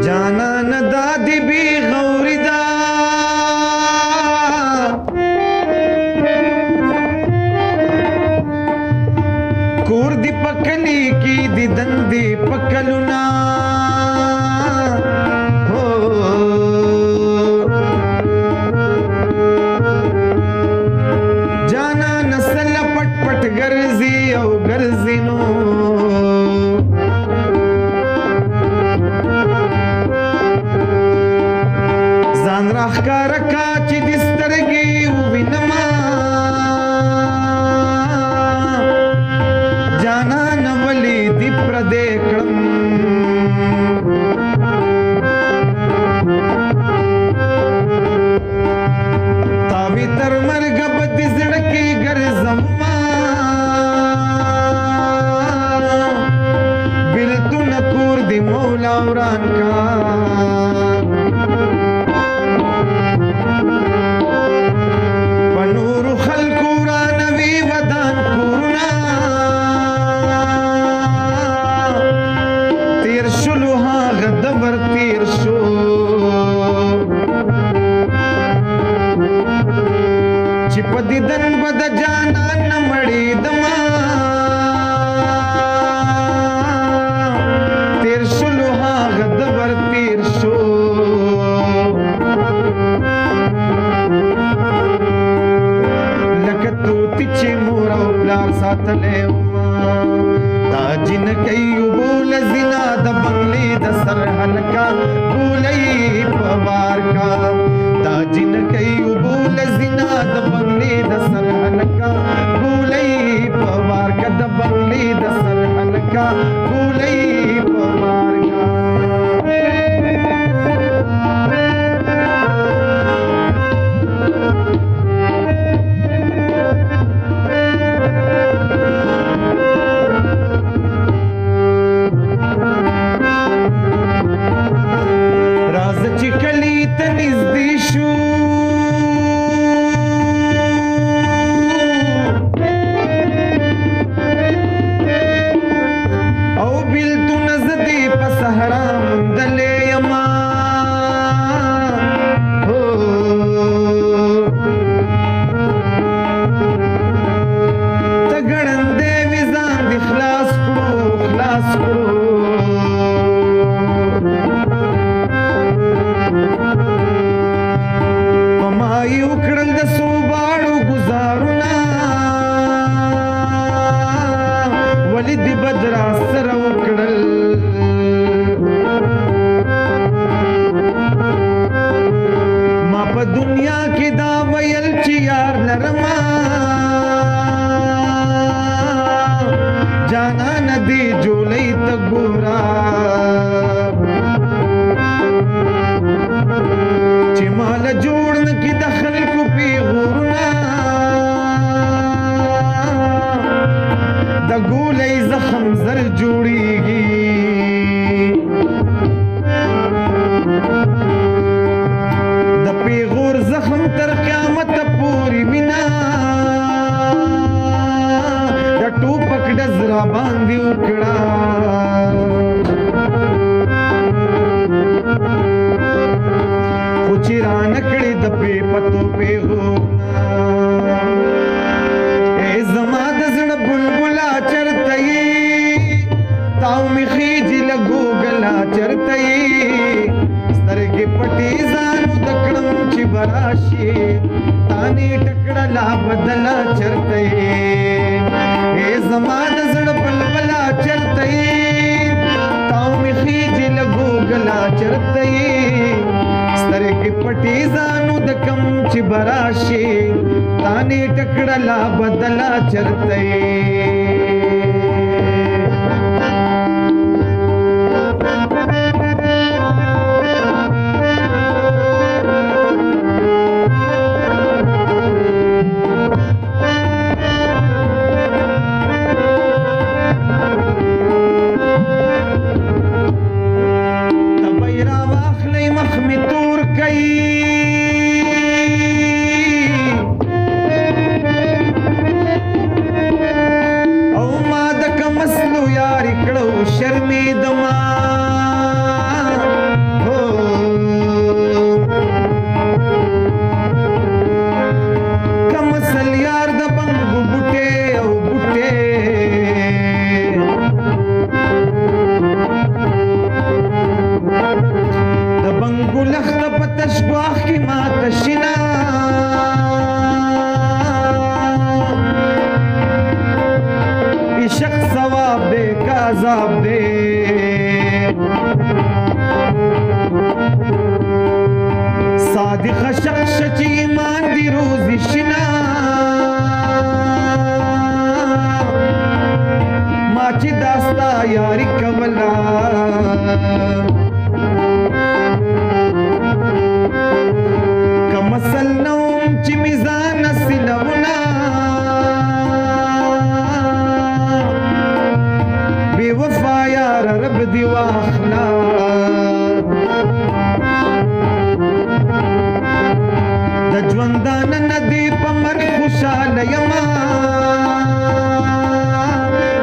جانان دادی بی غوری دا کور دی پکلی کی دی دندی پکلونا جانان سل پٹ پٹ گرزی او گرزی نو راخکارکا چی دسترگی وینما جانان ولی دی پردیکڑم تاوی تر مرگ بدی زڑکی گرزم بلتو نکور دی مولا وران کا دیدن بد جانان مڑی دما تیر شلو ہاں غدبر تیر شو لکتو تیچے مورا و پلار ساتلے اما دا جن کئی بول زنا دا بنگلی دا سر حلکا بولی پوار کا دا جن کئی بول زنا دا بنگلی دا سر حلکا بولی پوار کا دا بنگلی دا سر حلکا بولی پوار کا راز چکلی تنیز دیشو दुनिया की दावयल चियार नरमा जाना नदी जोलई तगोरा चिमाल जोड़न की दखल को पी गुरना दगोलई जख्म जर जोड़ीगी پیغور زخم تر قیامت پوری مینا دا ټوپک ډز را باندې وکړه خو چې را نکړې د پې پتو پیغورنا ای زما د زړه بلبلا چرته یې تاو مې خېجي له ګوګلا چرته یې سترګې پټې ځانو د کړم چې براشي تانې ټکړه لا بدلا چرته یې ای زما د زړه بلبلا چرته یې تاو مې خېجي له ګوګلا چرته یې سترګې پټې ځانو د کم چې براشي تانې ټکړه لا بدلا چرته یې یریدما کم اصل یار د بنګو بوټې او بوټې د بنګو لخته په تشګواخ کې ماته شنه عشق ثواب دے کا عذاب دے صادق شخص چی ایمان دی روزی شنا ما چی داستا یاری کولا کمسل نوم چی میزان سلونا بے وفا یار رب دی واخلا د ژوندانه ندی په مرګ خوشاله یما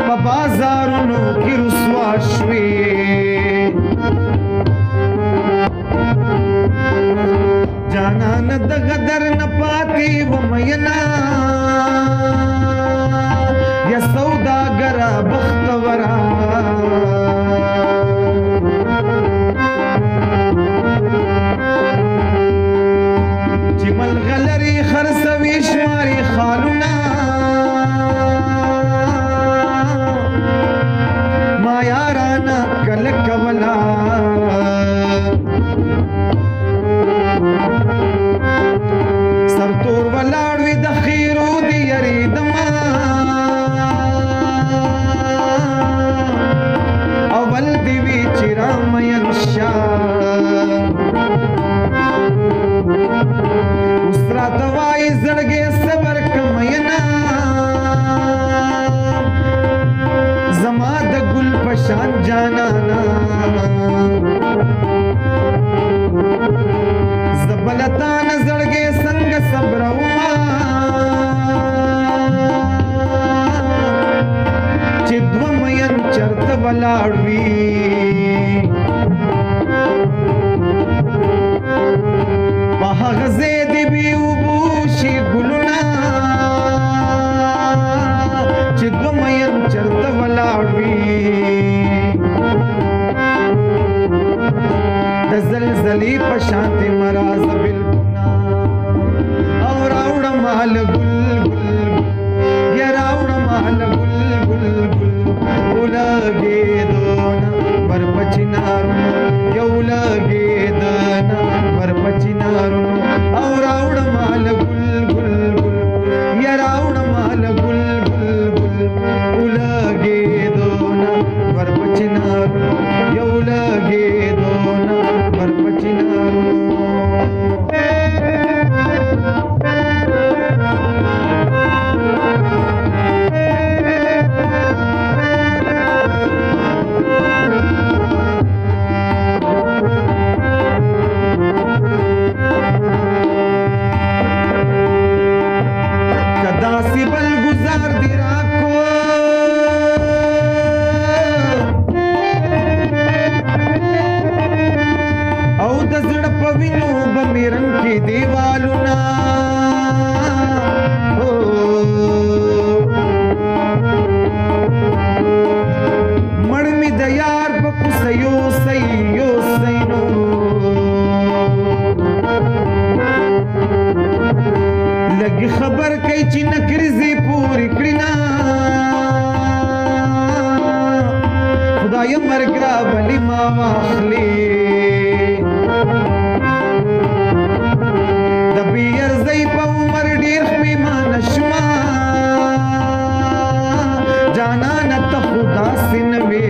په بازارونو کې رسوا شوې جانان د غدر نه پاتې ومینا یا سوداګرا بختورا چې ملغلري خرڅوي شماري خالونه ما یارانا کله کولا سرتور ولاړ وي د خیرو دی یریدما اول دی وی چې رامین شاه اوس راته وایي زړګې صبر کمینا زما د ګل په شان جانانا زبلتان زړګې څنګه صبروما چې دوه مین چرته ولاړ وي په هغه ځای دې بې اوبو شي ګلونه چې دوه مین چرته ولاړ وي د زلزلې په شانتې مراز بالګنا او راوړه مال ګل ګل یا راوړه مال ګل ګل ګل ولګېدونه ورپچینارونو یو لګېدنه ورپچینارونو او راوړه مال ګل ګل ګل یا راوړه مال ګل ګل ګل ولګېدونه ورپچینارونو یو لګېدونه ورپچینارونو خبر کئی چی نکرزی پوری کرینا خدای مرگرا ولی ما واخلی دبی ارزی پا عمر دیر خمیمان شما جانانت خدا سنوی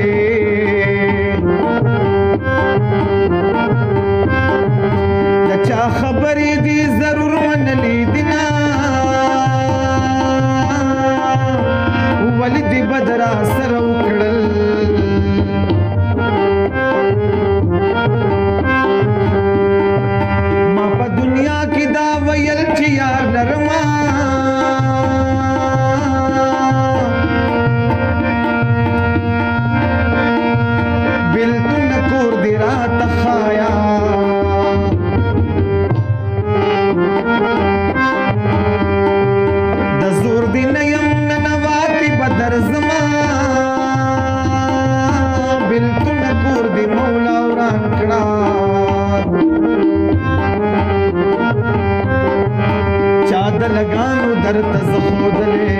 دچا خبری دی ضرور منلی دینا ولی دی بدرا سرو کڑل ما پا دنیا کی دا ویل چی یار لرما لګانو درته زه ښودلې